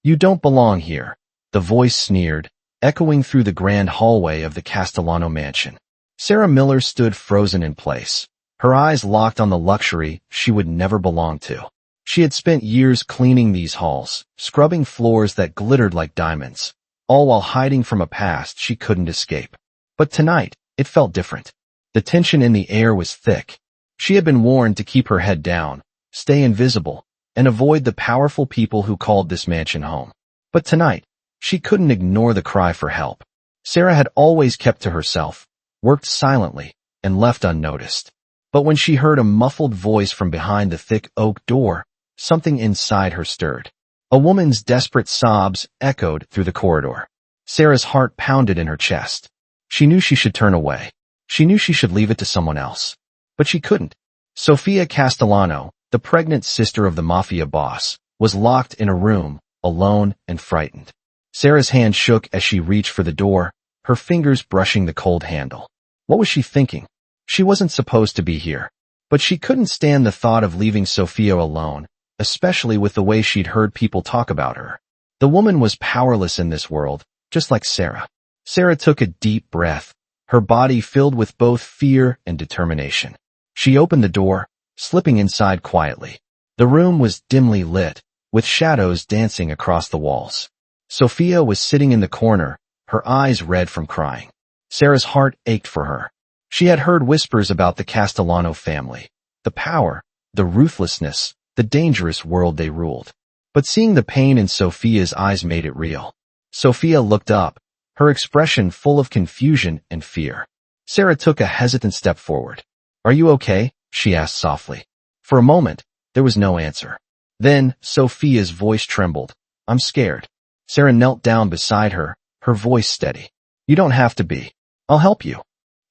You don't belong here, the voice sneered, echoing through the grand hallway of the Castellano mansion. Sarah Miller stood frozen in place, her eyes locked on the luxury she would never belong to. She had spent years cleaning these halls, scrubbing floors that glittered like diamonds, all while hiding from a past she couldn't escape. But tonight, it felt different. The tension in the air was thick. She had been warned to keep her head down, stay invisible, and avoid the powerful people who called this mansion home. But tonight, she couldn't ignore the cry for help. Sarah had always kept to herself, worked silently, and left unnoticed. But when she heard a muffled voice from behind the thick oak door, something inside her stirred. A woman's desperate sobs echoed through the corridor. Sarah's heart pounded in her chest. She knew she should turn away. She knew she should leave it to someone else. But she couldn't. Sofia Castellano, the pregnant sister of the Mafia boss, was locked in a room, alone and frightened. Sarah's hand shook as she reached for the door, her fingers brushing the cold handle. What was she thinking? She wasn't supposed to be here. But she couldn't stand the thought of leaving Sofia alone, especially with the way she'd heard people talk about her. The woman was powerless in this world, just like Sarah. Sarah took a deep breath, her body filled with both fear and determination. She opened the door, slipping inside quietly. The room was dimly lit, with shadows dancing across the walls. Sofia was sitting in the corner, her eyes red from crying. Sarah's heart ached for her. She had heard whispers about the Castellano family, the power, the ruthlessness, the dangerous world they ruled. But seeing the pain in Sofia's eyes made it real. Sofia looked up, her expression full of confusion and fear. Sarah took a hesitant step forward. "Are you okay?" she asked softly. For a moment, there was no answer. Then, Sofia's voice trembled. "I'm scared." Sarah knelt down beside her, her voice steady. "You don't have to be. I'll help you."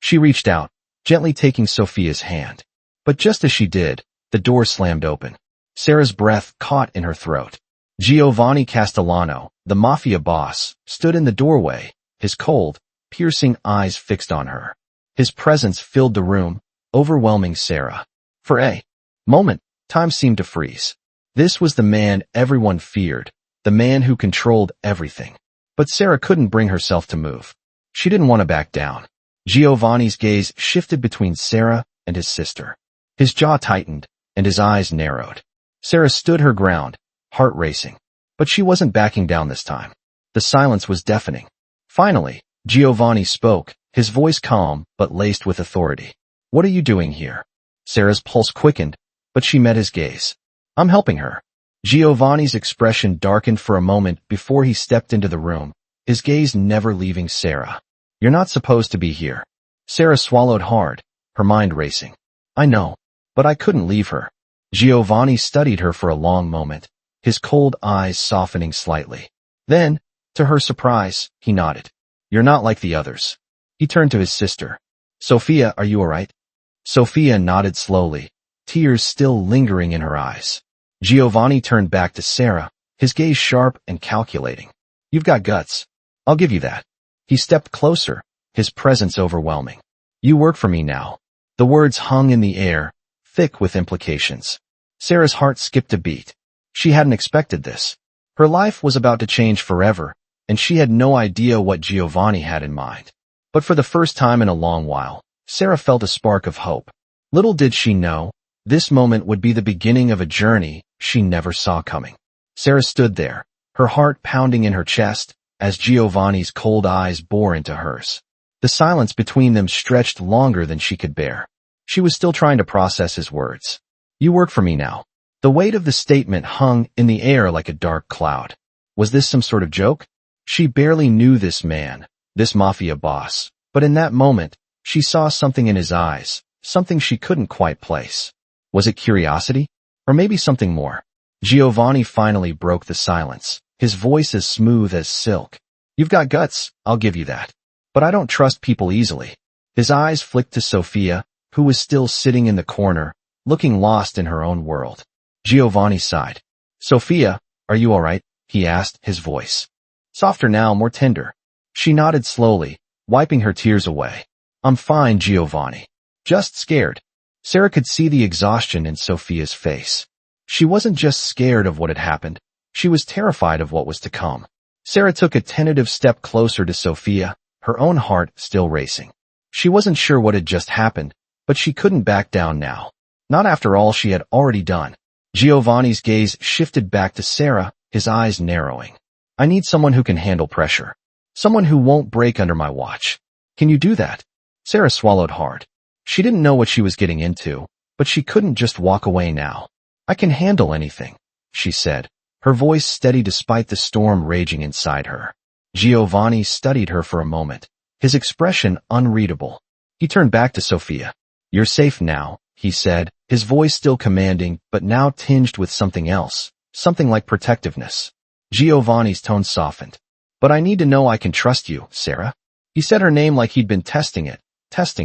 She reached out, gently taking Sofia's hand. But just as she did, the door slammed open. Sarah's breath caught in her throat. Giovanni Castellano, the Mafia boss, stood in the doorway, his cold, piercing eyes fixed on her. His presence filled the room, overwhelming Sarah. For a moment, time seemed to freeze. This was the man everyone feared, the man who controlled everything. But Sarah couldn't bring herself to move. She didn't want to back down. Giovanni's gaze shifted between Sarah and his sister. His jaw tightened, and his eyes narrowed. Sarah stood her ground, heart racing. But she wasn't backing down this time. The silence was deafening. Finally, Giovanni spoke, his voice calm but laced with authority. "What are you doing here?" Sarah's pulse quickened, but she met his gaze. "I'm helping her." Giovanni's expression darkened for a moment before he stepped into the room, his gaze never leaving Sarah. "You're not supposed to be here." Sarah swallowed hard, her mind racing. "I know, but I couldn't leave her." Giovanni studied her for a long moment, his cold eyes softening slightly. Then, to her surprise, he nodded. "You're not like the others." He turned to his sister. "Sofia, are you all right?" Sofia nodded slowly, tears still lingering in her eyes. Giovanni turned back to Sarah, his gaze sharp and calculating. "You've got guts. I'll give you that." He stepped closer, his presence overwhelming. "You work for me now." The words hung in the air, thick with implications. Sarah's heart skipped a beat. She hadn't expected this. Her life was about to change forever, and she had no idea what Giovanni had in mind. But for the first time in a long while, Sarah felt a spark of hope. Little did she know, this moment would be the beginning of a journey she never saw coming. Sarah stood there, her heart pounding in her chest, as Giovanni's cold eyes bore into hers. The silence between them stretched longer than she could bear. She was still trying to process his words. "You work for me now." The weight of the statement hung in the air like a dark cloud. Was this some sort of joke? She barely knew this man, this Mafia boss, but in that moment, she saw something in his eyes, something she couldn't quite place. Was it curiosity? Or maybe something more? Giovanni finally broke the silence, his voice as smooth as silk. "You've got guts, I'll give you that. But I don't trust people easily." His eyes flicked to Sofia, who was still sitting in the corner, looking lost in her own world. Giovanni sighed. "Sofia, are you all right?" he asked, his voice softer now, more tender. She nodded slowly, wiping her tears away. "I'm fine, Giovanni. Just scared." Sarah could see the exhaustion in Sofia's face. She wasn't just scared of what had happened. She was terrified of what was to come. Sarah took a tentative step closer to Sophia, her own heart still racing. She wasn't sure what had just happened, but she couldn't back down now. Not after all she had already done. Giovanni's gaze shifted back to Sarah, his eyes narrowing. I need someone who can handle pressure. Someone who won't break under my watch. Can you do that? Sarah swallowed hard. She didn't know what she was getting into, but she couldn't just walk away now. I can handle anything, she said, her voice steady despite the storm raging inside her. Giovanni studied her for a moment, his expression unreadable. He turned back to Sophia. You're safe now, he said, his voice still commanding, but now tinged with something else, something like protectiveness. Giovanni's tone softened. But I need to know I can trust you, Sarah. He said her name like he'd been testing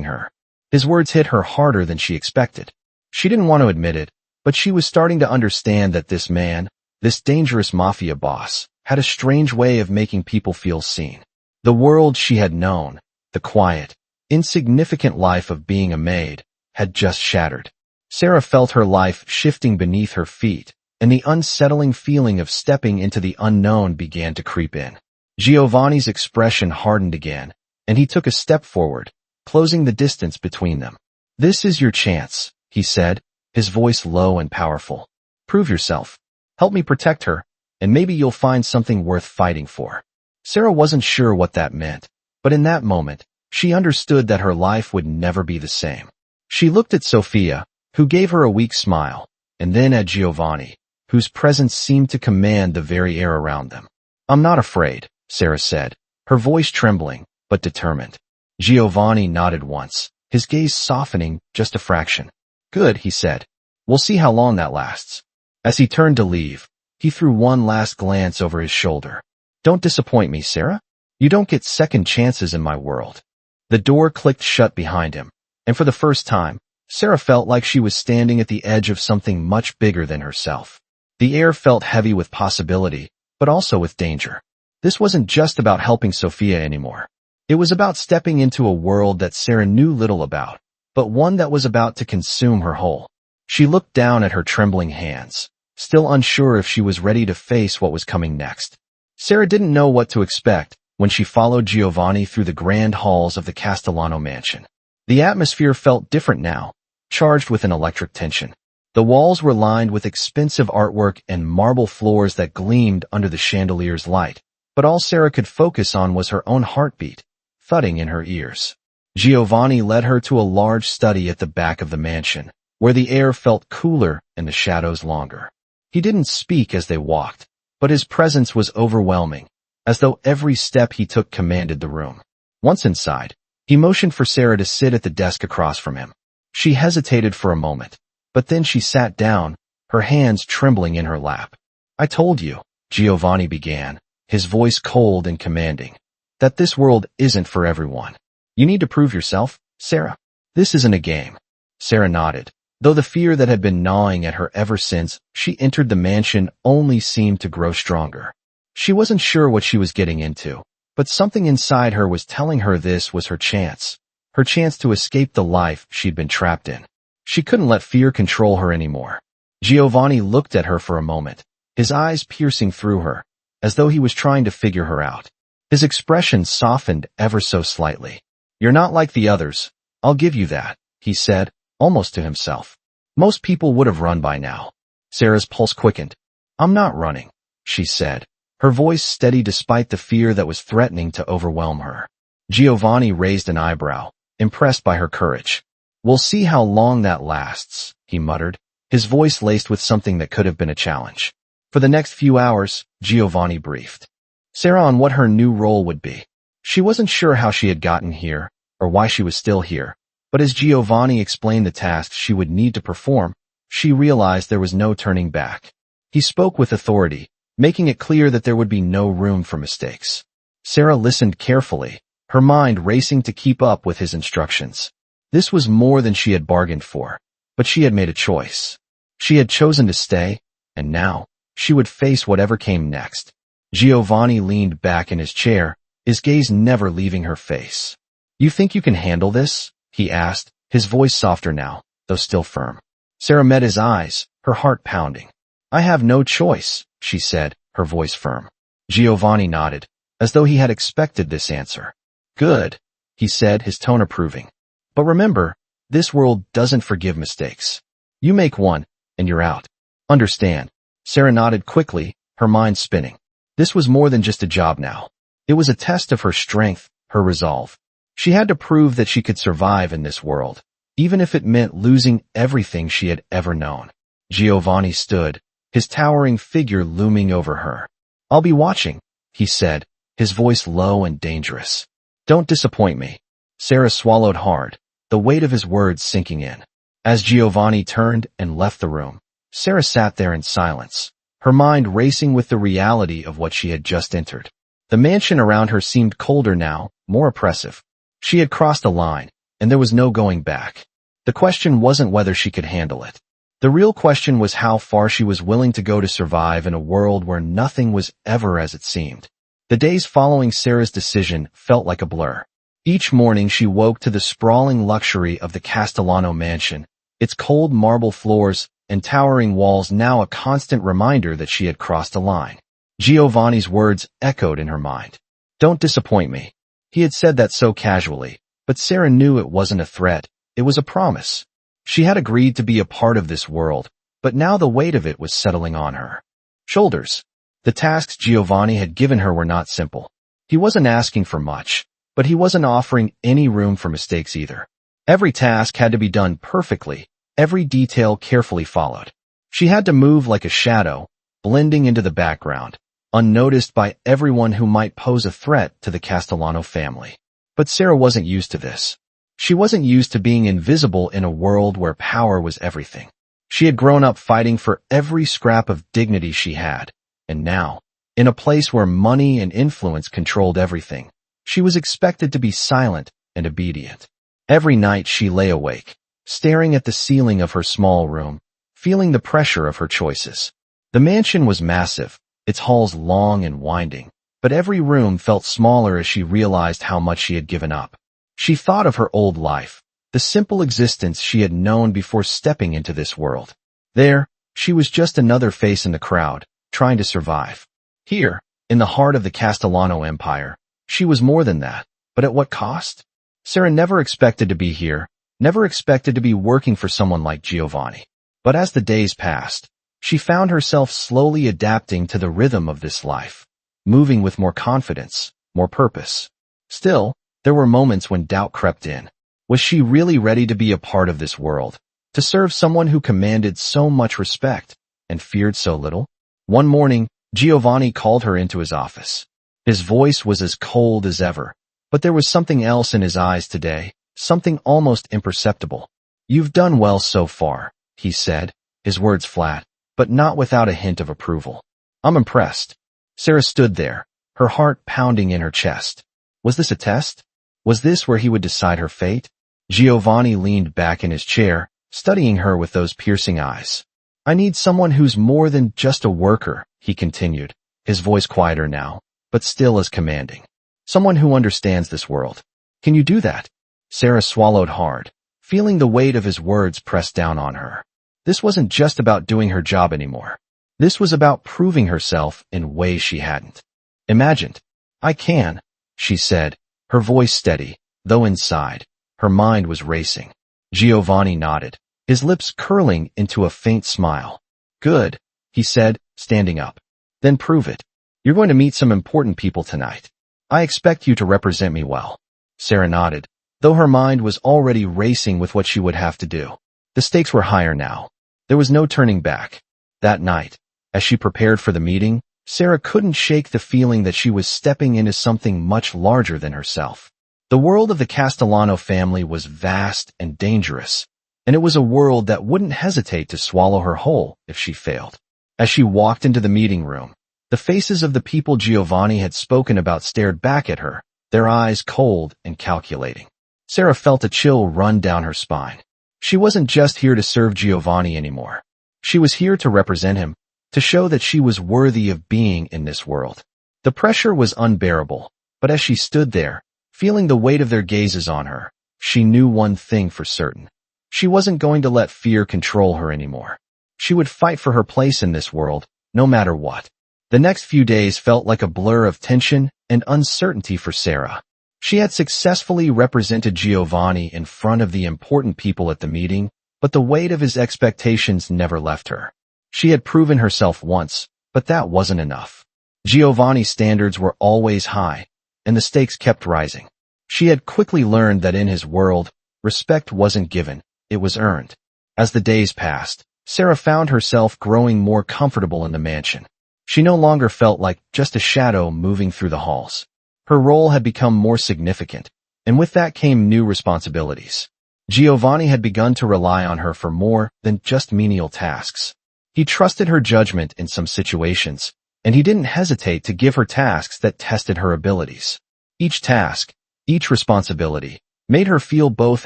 her. His words hit her harder than she expected. She didn't want to admit it, but she was starting to understand that this man, this dangerous mafia boss, had a strange way of making people feel seen. The world she had known, the quiet, insignificant life of being a maid, had just shattered. Sarah felt her life shifting beneath her feet, and the unsettling feeling of stepping into the unknown began to creep in. Giovanni's expression hardened again, and he took a step forward, closing the distance between them. This is your chance, he said, his voice low and powerful. Prove yourself. Help me protect her, and maybe you'll find something worth fighting for. Sarah wasn't sure what that meant, but in that moment, she understood that her life would never be the same. She looked at Sophia, who gave her a weak smile, and then at Giovanni, whose presence seemed to command the very air around them. I'm not afraid, Sarah said, her voice trembling, but determined. Giovanni nodded once, his gaze softening just a fraction. Good, he said. We'll see how long that lasts. As he turned to leave, he threw one last glance over his shoulder. Don't disappoint me, Sarah. You don't get second chances in my world. The door clicked shut behind him, and for the first time, Sarah felt like she was standing at the edge of something much bigger than herself. The air felt heavy with possibility, but also with danger. This wasn't just about helping Sophia anymore. It was about stepping into a world that Sarah knew little about, but one that was about to consume her whole. She looked down at her trembling hands, still unsure if she was ready to face what was coming next. Sarah didn't know what to expect when she followed Giovanni through the grand halls of the Castellano mansion. The atmosphere felt different now, charged with an electric tension. The walls were lined with expensive artwork and marble floors that gleamed under the chandelier's light, but all Sarah could focus on was her own heartbeat, thudding in her ears. Giovanni led her to a large study at the back of the mansion, where the air felt cooler and the shadows longer. He didn't speak as they walked, but his presence was overwhelming, as though every step he took commanded the room. Once inside, he motioned for Sarah to sit at the desk across from him. She hesitated for a moment, but then she sat down, her hands trembling in her lap. I told you, Giovanni began, his voice cold and commanding, that this world isn't for everyone. You need to prove yourself, Sarah. This isn't a game. Sarah nodded, though the fear that had been gnawing at her ever since she entered the mansion only seemed to grow stronger. She wasn't sure what she was getting into, but something inside her was telling her this was her chance to escape the life she'd been trapped in. She couldn't let fear control her anymore. Giovanni looked at her for a moment, his eyes piercing through her, as though he was trying to figure her out. His expression softened ever so slightly. You're not like the others, I'll give you that, he said, almost to himself. Most people would have run by now. Sarah's pulse quickened. I'm not running, she said, her voice steady despite the fear that was threatening to overwhelm her. Giovanni raised an eyebrow, impressed by her courage. We'll see how long that lasts, he muttered, his voice laced with something that could have been a challenge. For the next few hours, Giovanni briefed Sarah on what her new role would be. She wasn't sure how she had gotten here, or why she was still here, but as Giovanni explained the tasks she would need to perform, she realized there was no turning back. He spoke with authority, making it clear that there would be no room for mistakes. Sarah listened carefully, her mind racing to keep up with his instructions. This was more than she had bargained for, but she had made a choice. She had chosen to stay, and now, she would face whatever came next. Giovanni leaned back in his chair, his gaze never leaving her face. You think you can handle this? He asked, his voice softer now, though still firm. Sarah met his eyes, her heart pounding. I have no choice, she said, her voice firm. Giovanni nodded, as though he had expected this answer. Good, he said, his tone approving. But remember, this world doesn't forgive mistakes. You make one, and you're out. Understand? Sarah nodded quickly, her mind spinning. This was more than just a job now. It was a test of her strength, her resolve. She had to prove that she could survive in this world, even if it meant losing everything she had ever known. Giovanni stood, his towering figure looming over her. I'll be watching, he said, his voice low and dangerous. Don't disappoint me. Sarah swallowed hard, the weight of his words sinking in. As Giovanni turned and left the room, Sarah sat there in silence, her mind racing with the reality of what she had just entered. The mansion around her seemed colder now, more oppressive. She had crossed a line, and there was no going back. The question wasn't whether she could handle it. The real question was how far she was willing to go to survive in a world where nothing was ever as it seemed. The days following Sarah's decision felt like a blur. Each morning she woke to the sprawling luxury of the Castellano mansion, its cold marble floors and towering walls now a constant reminder that she had crossed a line. Giovanni's words echoed in her mind. Don't disappoint me. He had said that so casually, but Sarah knew it wasn't a threat, it was a promise. She had agreed to be a part of this world, but now the weight of it was settling on her shoulders. The tasks Giovanni had given her were not simple. He wasn't asking for much, but he wasn't offering any room for mistakes either. Every task had to be done perfectly, every detail carefully followed. She had to move like a shadow, blending into the background, unnoticed by everyone who might pose a threat to the Castellano family. But Sarah wasn't used to this. She wasn't used to being invisible in a world where power was everything. She had grown up fighting for every scrap of dignity she had, and now, in a place where money and influence controlled everything, she was expected to be silent and obedient. Every night she lay awake, staring at the ceiling of her small room, feeling the pressure of her choices. The mansion was massive, its halls long and winding, but every room felt smaller as she realized how much she had given up. She thought of her old life, the simple existence she had known before stepping into this world. There, she was just another face in the crowd, trying to survive. Here, in the heart of the Castellano Empire, she was more than that, but at what cost? Sarah never expected to be here, never expected to be working for someone like Giovanni. But as the days passed, she found herself slowly adapting to the rhythm of this life, moving with more confidence, more purpose. Still, there were moments when doubt crept in. Was she really ready to be a part of this world, to serve someone who commanded so much respect and feared so little? One morning, Giovanni called her into his office. His voice was as cold as ever, but there was something else in his eyes today, something almost imperceptible. You've done well so far, he said, his words flat, but not without a hint of approval. I'm impressed. Sarah stood there, her heart pounding in her chest. Was this a test? Was this where he would decide her fate? Giovanni leaned back in his chair, studying her with those piercing eyes. I need someone who's more than just a worker, he continued, his voice quieter now, but still as commanding. Someone who understands this world. Can you do that? Sarah swallowed hard, feeling the weight of his words press down on her. This wasn't just about doing her job anymore. This was about proving herself in ways she hadn't imagined. I can, she said, her voice steady, though inside, her mind was racing. Giovanni nodded, his lips curling into a faint smile. Good, he said, standing up. Then prove it. You're going to meet some important people tonight. I expect you to represent me well. Sarah nodded, though her mind was already racing with what she would have to do. The stakes were higher now. There was no turning back. That night, as she prepared for the meeting, Sarah couldn't shake the feeling that she was stepping into something much larger than herself. The world of the Castellano family was vast and dangerous, and it was a world that wouldn't hesitate to swallow her whole if she failed. As she walked into the meeting room, the faces of the people Giovanni had spoken about stared back at her, their eyes cold and calculating. Sarah felt a chill run down her spine. She wasn't just here to serve Giovanni anymore. She was here to represent him, to show that she was worthy of being in this world. The pressure was unbearable, but as she stood there, feeling the weight of their gazes on her, she knew one thing for certain. She wasn't going to let fear control her anymore. She would fight for her place in this world, no matter what. The next few days felt like a blur of tension and uncertainty for Sarah. She had successfully represented Giovanni in front of the important people at the meeting, but the weight of his expectations never left her. She had proven herself once, but that wasn't enough. Giovanni's standards were always high, and the stakes kept rising. She had quickly learned that in his world, respect wasn't given, it was earned. As the days passed, Sarah found herself growing more comfortable in the mansion. She no longer felt like just a shadow moving through the halls. Her role had become more significant, and with that came new responsibilities. Giovanni had begun to rely on her for more than just menial tasks. He trusted her judgment in some situations, and he didn't hesitate to give her tasks that tested her abilities. Each task, each responsibility, made her feel both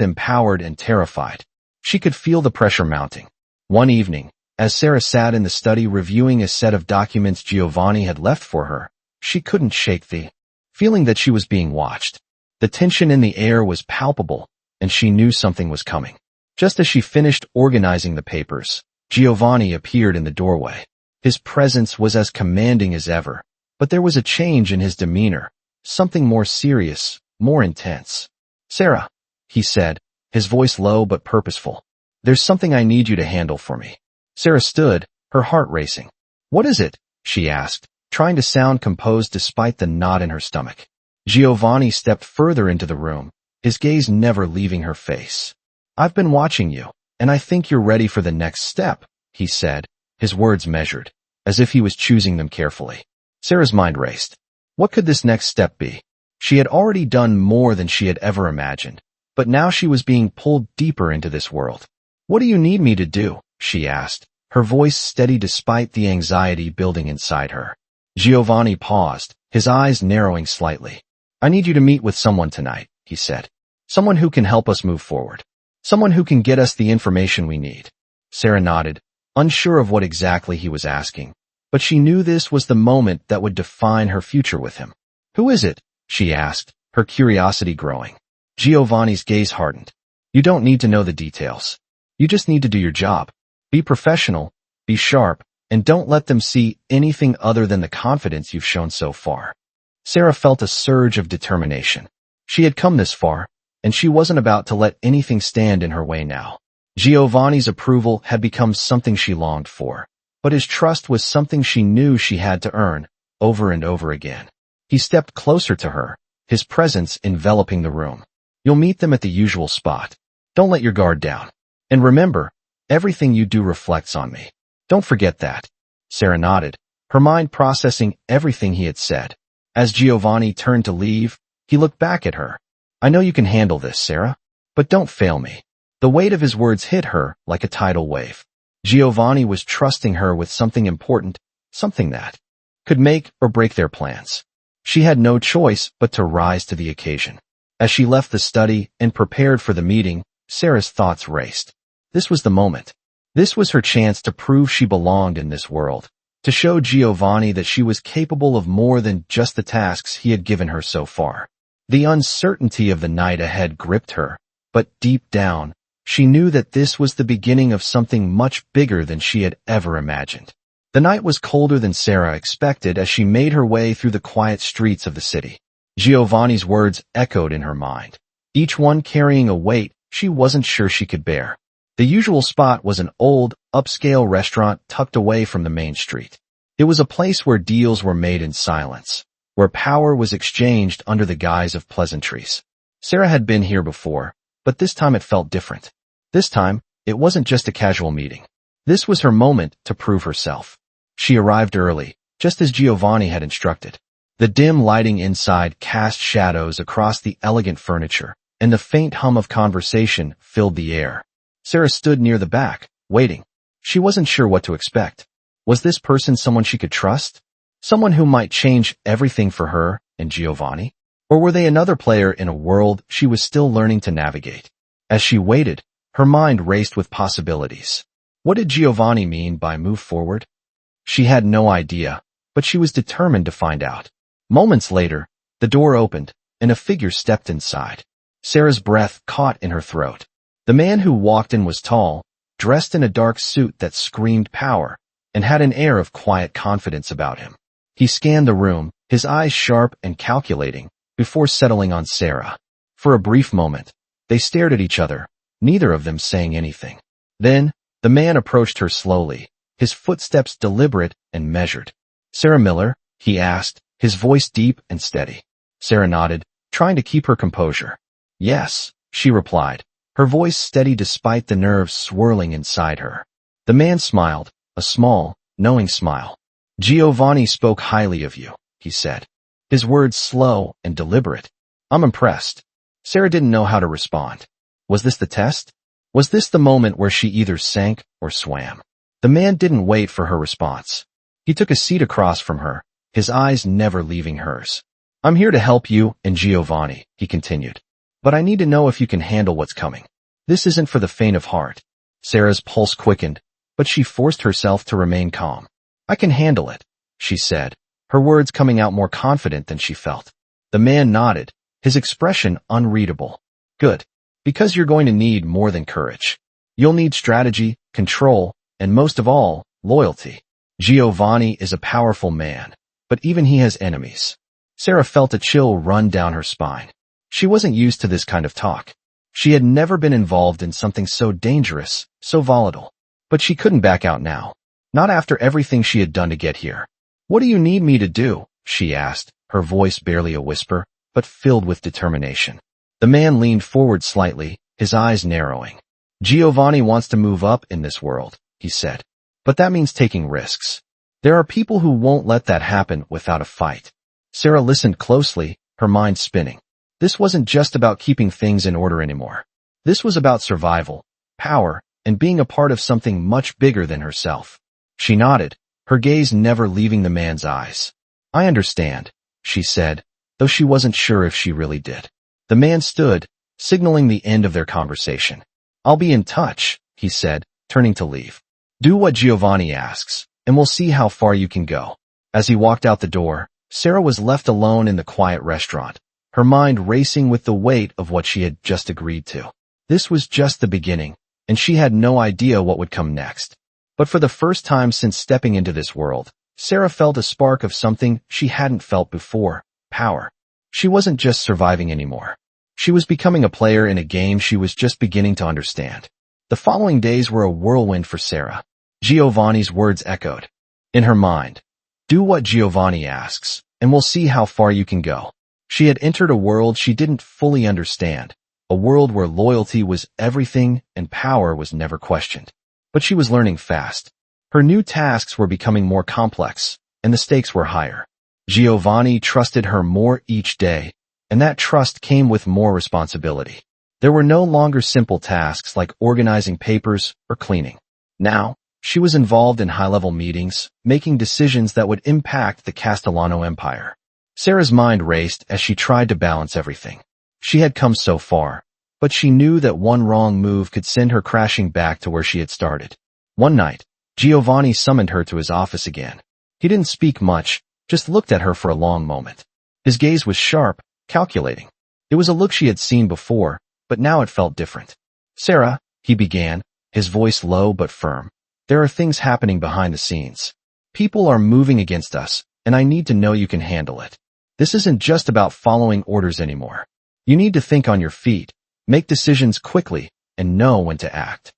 empowered and terrified. She could feel the pressure mounting. One evening, as Sarah sat in the study reviewing a set of documents Giovanni had left for her, she couldn't shake the feeling that she was being watched. The tension in the air was palpable, and she knew something was coming. Just as she finished organizing the papers, Giovanni appeared in the doorway. His presence was as commanding as ever, but there was a change in his demeanor, something more serious, more intense. "Sarah," he said, his voice low but purposeful. "There's something I need you to handle for me." Sarah stood, her heart racing. "What is it?" she asked, trying to sound composed despite the knot in her stomach. Giovanni stepped further into the room, his gaze never leaving her face. "I've been watching you, and I think you're ready for the next step," he said, his words measured, as if he was choosing them carefully. Sarah's mind raced. What could this next step be? She had already done more than she had ever imagined, but now she was being pulled deeper into this world. "What do you need me to do?" she asked, her voice steady despite the anxiety building inside her. Giovanni paused, his eyes narrowing slightly. "I need you to meet with someone tonight," he said. "Someone who can help us move forward. Someone who can get us the information we need." Sarah nodded, unsure of what exactly he was asking, but she knew this was the moment that would define her future with him. "Who is it?" she asked, her curiosity growing. Giovanni's gaze hardened. "You don't need to know the details. You just need to do your job. Be professional, be sharp, and don't let them see anything other than the confidence you've shown so far." Sarah felt a surge of determination. She had come this far, and she wasn't about to let anything stand in her way now. Giovanni's approval had become something she longed for, but his trust was something she knew she had to earn, over and over again. He stepped closer to her, his presence enveloping the room. "You'll meet them at the usual spot. Don't let your guard down. And remember, everything you do reflects on me. Don't forget that." Sarah nodded, her mind processing everything he had said. As Giovanni turned to leave, he looked back at her. "I know you can handle this, Sarah, but don't fail me." The weight of his words hit her like a tidal wave. Giovanni was trusting her with something important, something that could make or break their plans. She had no choice but to rise to the occasion. As she left the study and prepared for the meeting, Sarah's thoughts raced. This was the moment. This was her chance to prove she belonged in this world, to show Giovanni that she was capable of more than just the tasks he had given her so far. The uncertainty of the night ahead gripped her, but deep down, she knew that this was the beginning of something much bigger than she had ever imagined. The night was colder than Sarah expected as she made her way through the quiet streets of the city. Giovanni's words echoed in her mind, each one carrying a weight she wasn't sure she could bear. The usual spot was an old, upscale restaurant tucked away from the main street. It was a place where deals were made in silence, where power was exchanged under the guise of pleasantries. Sarah had been here before, but this time it felt different. This time, it wasn't just a casual meeting. This was her moment to prove herself. She arrived early, just as Giovanni had instructed. The dim lighting inside cast shadows across the elegant furniture, and the faint hum of conversation filled the air. Sarah stood near the back, waiting. She wasn't sure what to expect. Was this person someone she could trust? Someone who might change everything for her and Giovanni? Or were they another player in a world she was still learning to navigate? As she waited, her mind raced with possibilities. What did Giovanni mean by move forward? She had no idea, but she was determined to find out. Moments later, the door opened, and a figure stepped inside. Sarah's breath caught in her throat. The man who walked in was tall, dressed in a dark suit that screamed power, and had an air of quiet confidence about him. He scanned the room, his eyes sharp and calculating, before settling on Sarah. For a brief moment, they stared at each other, neither of them saying anything. Then, the man approached her slowly, his footsteps deliberate and measured. "Sarah Miller?" he asked, his voice deep and steady. Sarah nodded, trying to keep her composure. "Yes," she replied, her voice steady despite the nerves swirling inside her. The man smiled, a small, knowing smile. "Giovanni spoke highly of you," he said, his words slow and deliberate. "I'm impressed." Sarah didn't know how to respond. Was this the test? Was this the moment where she either sank or swam? The man didn't wait for her response. He took a seat across from her, his eyes never leaving hers. "I'm here to help you and Giovanni," he continued. "But I need to know if you can handle what's coming. This isn't for the faint of heart." Sarah's pulse quickened, but she forced herself to remain calm. "I can handle it," she said, her words coming out more confident than she felt. The man nodded, his expression unreadable. "Good. Because you're going to need more than courage. You'll need strategy, control, and most of all, loyalty. Giovanni is a powerful man, but even he has enemies." Sarah felt a chill run down her spine. She wasn't used to this kind of talk. She had never been involved in something so dangerous, so volatile. But she couldn't back out now. Not after everything she had done to get here. "What do you need me to do?" she asked, her voice barely a whisper, but filled with determination. The man leaned forward slightly, his eyes narrowing. "Giovanni wants to move up in this world," he said. "But that means taking risks. There are people who won't let that happen without a fight." Sarah listened closely, her mind spinning. This wasn't just about keeping things in order anymore. This was about survival, power, and being a part of something much bigger than herself. She nodded, her gaze never leaving the man's eyes. "I understand," she said, though she wasn't sure if she really did. The man stood, signaling the end of their conversation. "I'll be in touch," he said, turning to leave. "Do what Giovanni asks, and we'll see how far you can go." As he walked out the door, Sarah was left alone in the quiet restaurant, her mind racing with the weight of what she had just agreed to. This was just the beginning, and she had no idea what would come next. But for the first time since stepping into this world, Sarah felt a spark of something she hadn't felt before: power. She wasn't just surviving anymore. She was becoming a player in a game she was just beginning to understand. The following days were a whirlwind for Sarah. Giovanni's words echoed in her mind. "Do what Giovanni asks, and we'll see how far you can go." She had entered a world she didn't fully understand, a world where loyalty was everything and power was never questioned. But she was learning fast. Her new tasks were becoming more complex, and the stakes were higher. Giovanni trusted her more each day, and that trust came with more responsibility. There were no longer simple tasks like organizing papers or cleaning. Now, she was involved in high-level meetings, making decisions that would impact the Castellano Empire. Sarah's mind raced as she tried to balance everything. She had come so far, but she knew that one wrong move could send her crashing back to where she had started. One night, Giovanni summoned her to his office again. He didn't speak much, just looked at her for a long moment. His gaze was sharp, calculating. It was a look she had seen before, but now it felt different. "Sarah," he began, his voice low but firm, "there are things happening behind the scenes. People are moving against us, and I need to know you can handle it. This isn't just about following orders anymore. You need to think on your feet, make decisions quickly, and know when to act."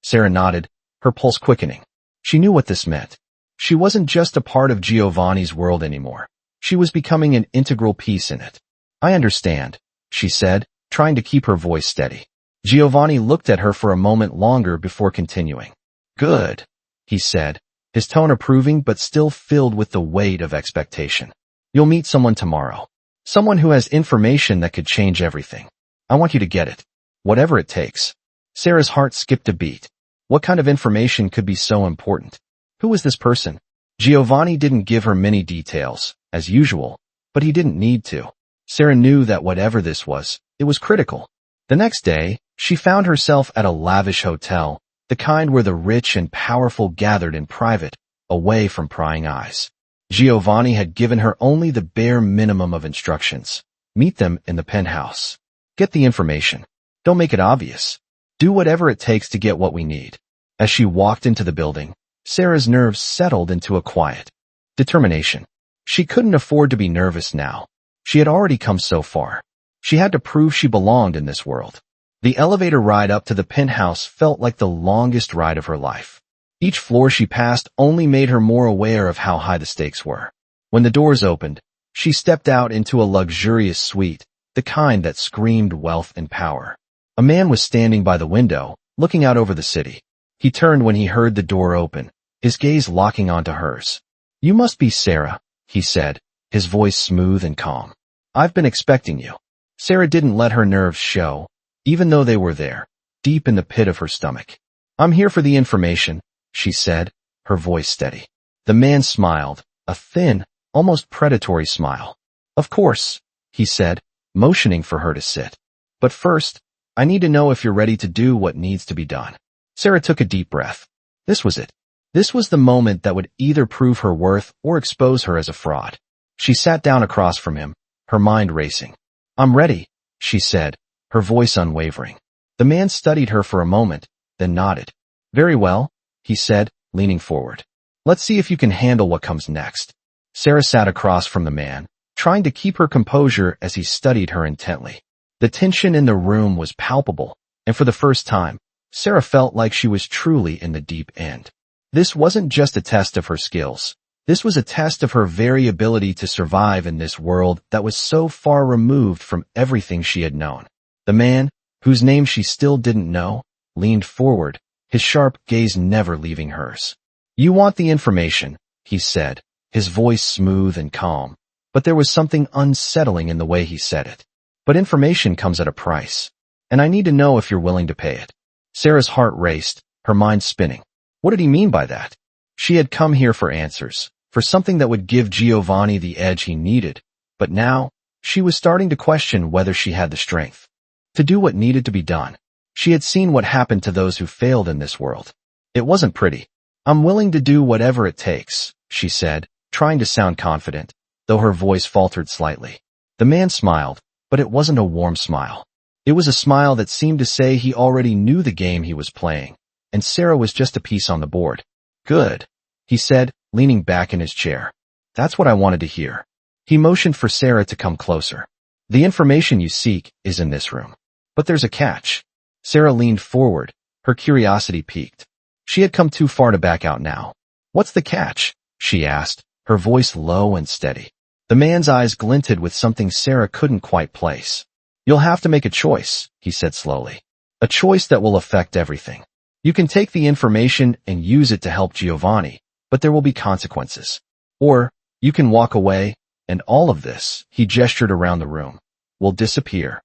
Sarah nodded, her pulse quickening. She knew what this meant. She wasn't just a part of Giovanni's world anymore. She was becoming an integral piece in it. "I understand," she said, trying to keep her voice steady. Giovanni looked at her for a moment longer before continuing. "Good," he said, his tone approving but still filled with the weight of expectation. "You'll meet someone tomorrow. Someone who has information that could change everything. I want you to get it. Whatever it takes." Sarah's heart skipped a beat. What kind of information could be so important? Who was this person? Giovanni didn't give her many details, as usual, but he didn't need to. Sarah knew that whatever this was, it was critical. The next day, she found herself at a lavish hotel, the kind where the rich and powerful gathered in private, away from prying eyes. Giovanni had given her only the bare minimum of instructions. Meet them in the penthouse. Get the information. Don't make it obvious. Do whatever it takes to get what we need. As she walked into the building, Sarah's nerves settled into a quiet determination. She couldn't afford to be nervous now. She had already come so far. She had to prove she belonged in this world. The elevator ride up to the penthouse felt like the longest ride of her life. Each floor she passed only made her more aware of how high the stakes were. When the doors opened, she stepped out into a luxurious suite, the kind that screamed wealth and power. A man was standing by the window, looking out over the city. He turned when he heard the door open, his gaze locking onto hers. "You must be Sarah," he said, his voice smooth and calm. "I've been expecting you." Sarah didn't let her nerves show, even though they were there, deep in the pit of her stomach. "I'm here for the information," she said, her voice steady. The man smiled, a thin, almost predatory smile. "Of course," he said, motioning for her to sit. "But first, I need to know if you're ready to do what needs to be done." Sarah took a deep breath. This was it. This was the moment that would either prove her worth or expose her as a fraud. She sat down across from him, her mind racing. "I'm ready," she said, her voice unwavering. The man studied her for a moment, then nodded. "Very well," he said, leaning forward. "Let's see if you can handle what comes next." Sarah sat across from the man, trying to keep her composure as he studied her intently. The tension in the room was palpable, and for the first time, Sarah felt like she was truly in the deep end. This wasn't just a test of her skills. This was a test of her very ability to survive in this world that was so far removed from everything she had known. The man, whose name she still didn't know, leaned forward, his sharp gaze never leaving hers. "You want the information," he said, his voice smooth and calm, but there was something unsettling in the way he said it. "But information comes at a price, and I need to know if you're willing to pay it." Sarah's heart raced, her mind spinning. What did he mean by that? She had come here for answers, for something that would give Giovanni the edge he needed, but now, she was starting to question whether she had the strength to do what needed to be done. She had seen what happened to those who failed in this world. It wasn't pretty. "I'm willing to do whatever it takes," she said, trying to sound confident, though her voice faltered slightly. The man smiled, but it wasn't a warm smile. It was a smile that seemed to say he already knew the game he was playing, and Sarah was just a piece on the board. "Good," he said, leaning back in his chair. "That's what I wanted to hear." He motioned for Sarah to come closer. "The information you seek is in this room. But there's a catch." Sarah leaned forward, her curiosity piqued. She had come too far to back out now. "What's the catch?" she asked, her voice low and steady. The man's eyes glinted with something Sarah couldn't quite place. "You'll have to make a choice," he said slowly. "A choice that will affect everything. You can take the information and use it to help Giovanni, but there will be consequences. Or, you can walk away, and all of this," he gestured around the room, "will disappear."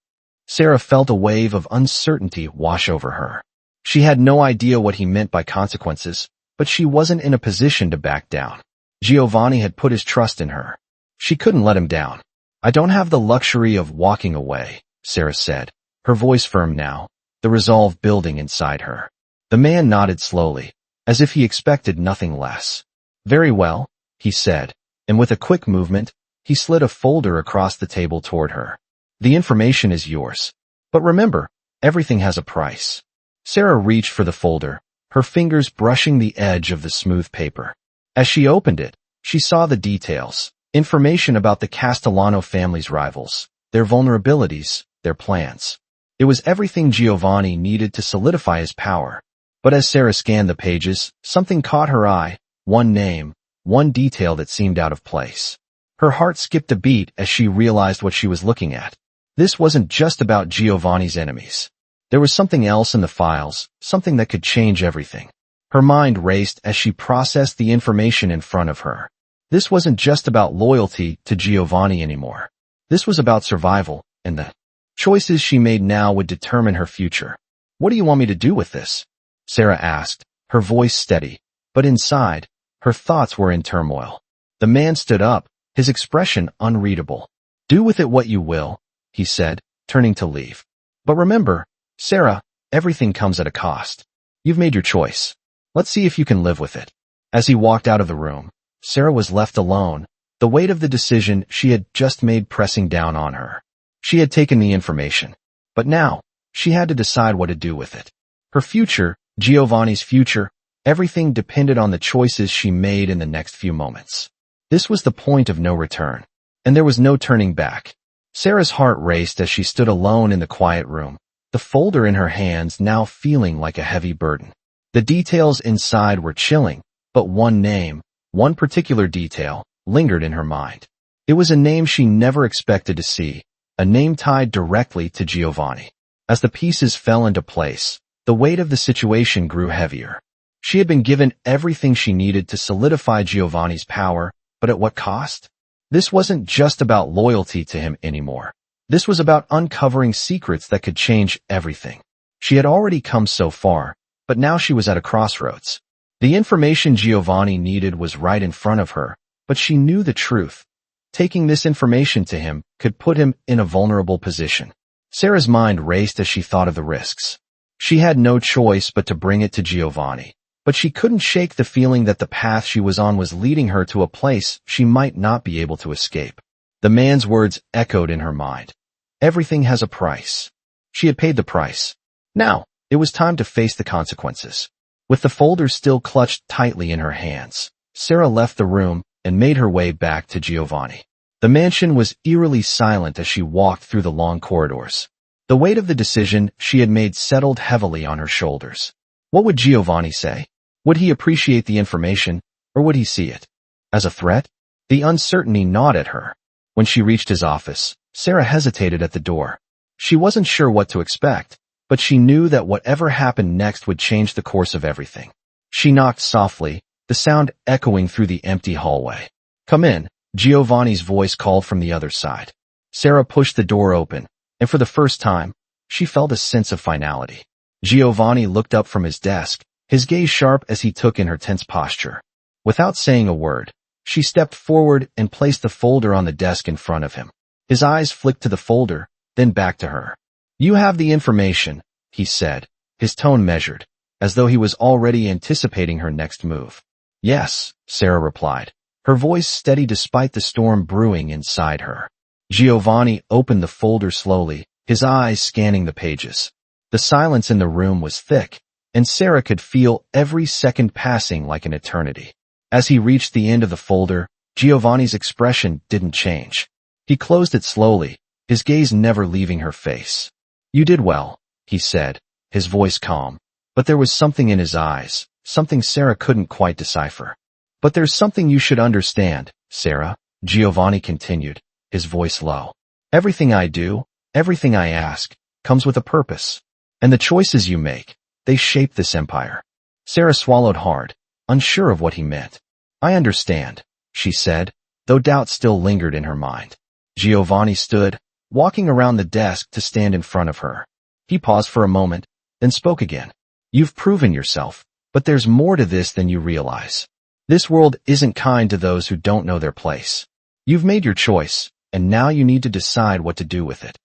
Sarah felt a wave of uncertainty wash over her. She had no idea what he meant by consequences, but she wasn't in a position to back down. Giovanni had put his trust in her. She couldn't let him down. "I don't have the luxury of walking away," Sarah said, her voice firm now, the resolve building inside her. The man nodded slowly, as if he expected nothing less. "Very well," he said, and with a quick movement, he slid a folder across the table toward her. "The information is yours. But remember, everything has a price." Sarah reached for the folder, her fingers brushing the edge of the smooth paper. As she opened it, she saw the details, information about the Castellano family's rivals, their vulnerabilities, their plans. It was everything Giovanni needed to solidify his power. But as Sarah scanned the pages, something caught her eye, one name, one detail that seemed out of place. Her heart skipped a beat as she realized what she was looking at. This wasn't just about Giovanni's enemies. There was something else in the files, something that could change everything. Her mind raced as she processed the information in front of her. This wasn't just about loyalty to Giovanni anymore. This was about survival, and the choices she made now would determine her future. "What do you want me to do with this?" Sarah asked, her voice steady, but inside, her thoughts were in turmoil. The man stood up, his expression unreadable. "Do with it what you will," he said, turning to leave. "But remember, Sarah, everything comes at a cost. You've made your choice. Let's see if you can live with it." As he walked out of the room, Sarah was left alone, the weight of the decision she had just made pressing down on her. She had taken the information, but now, she had to decide what to do with it. Her future, Giovanni's future, everything depended on the choices she made in the next few moments. This was the point of no return, and there was no turning back. Sarah's heart raced as she stood alone in the quiet room, the folder in her hands now feeling like a heavy burden. The details inside were chilling, but one name, one particular detail, lingered in her mind. It was a name she never expected to see, a name tied directly to Giovanni. As the pieces fell into place, the weight of the situation grew heavier. She had been given everything she needed to solidify Giovanni's power, but at what cost? This wasn't just about loyalty to him anymore. This was about uncovering secrets that could change everything. She had already come so far, but now she was at a crossroads. The information Giovanni needed was right in front of her, but she knew the truth. Taking this information to him could put him in a vulnerable position. Sarah's mind raced as she thought of the risks. She had no choice but to bring it to Giovanni, but she couldn't shake the feeling that the path she was on was leading her to a place she might not be able to escape. The man's words echoed in her mind. Everything has a price. She had paid the price. Now, it was time to face the consequences. With the folder still clutched tightly in her hands, Sarah left the room and made her way back to Giovanni. The mansion was eerily silent as she walked through the long corridors. The weight of the decision she had made settled heavily on her shoulders. What would Giovanni say? Would he appreciate the information, or would he see it as a threat? The uncertainty gnawed at her. When she reached his office, Sarah hesitated at the door. She wasn't sure what to expect, but she knew that whatever happened next would change the course of everything. She knocked softly, the sound echoing through the empty hallway. "Come in," Giovanni's voice called from the other side. Sarah pushed the door open, and for the first time, she felt a sense of finality. Giovanni looked up from his desk, his gaze sharp as he took in her tense posture. Without saying a word, she stepped forward and placed the folder on the desk in front of him. His eyes flicked to the folder, then back to her. "You have the information," he said, his tone measured, as though he was already anticipating her next move. "Yes," Sarah replied, her voice steady despite the storm brewing inside her. Giovanni opened the folder slowly, his eyes scanning the pages. The silence in the room was thick, and Sarah could feel every second passing like an eternity. As he reached the end of the folder, Giovanni's expression didn't change. He closed it slowly, his gaze never leaving her face. "You did well," he said, his voice calm, but there was something in his eyes, something Sarah couldn't quite decipher. "But there's something you should understand, Sarah," Giovanni continued, his voice low. "Everything I do, everything I ask, comes with a purpose. And the choices you make, they shape this empire." Sarah swallowed hard, unsure of what he meant. "I understand," she said, though doubt still lingered in her mind. Giovanni stood, walking around the desk to stand in front of her. He paused for a moment, then spoke again. "You've proven yourself, but there's more to this than you realize. This world isn't kind to those who don't know their place. You've made your choice, and now you need to decide what to do with it."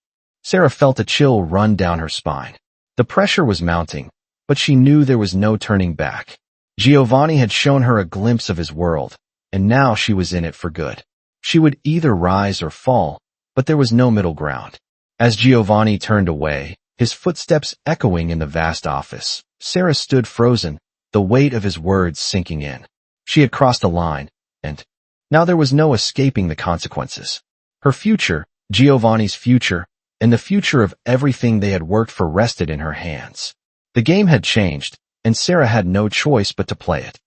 Sarah felt a chill run down her spine. The pressure was mounting, but she knew there was no turning back. Giovanni had shown her a glimpse of his world, and now she was in it for good. She would either rise or fall, but there was no middle ground. As Giovanni turned away, his footsteps echoing in the vast office, Sarah stood frozen, the weight of his words sinking in. She had crossed a line, and now there was no escaping the consequences. Her future, Giovanni's future, and the future of everything they had worked for rested in her hands. The game had changed, and Sarah had no choice but to play it.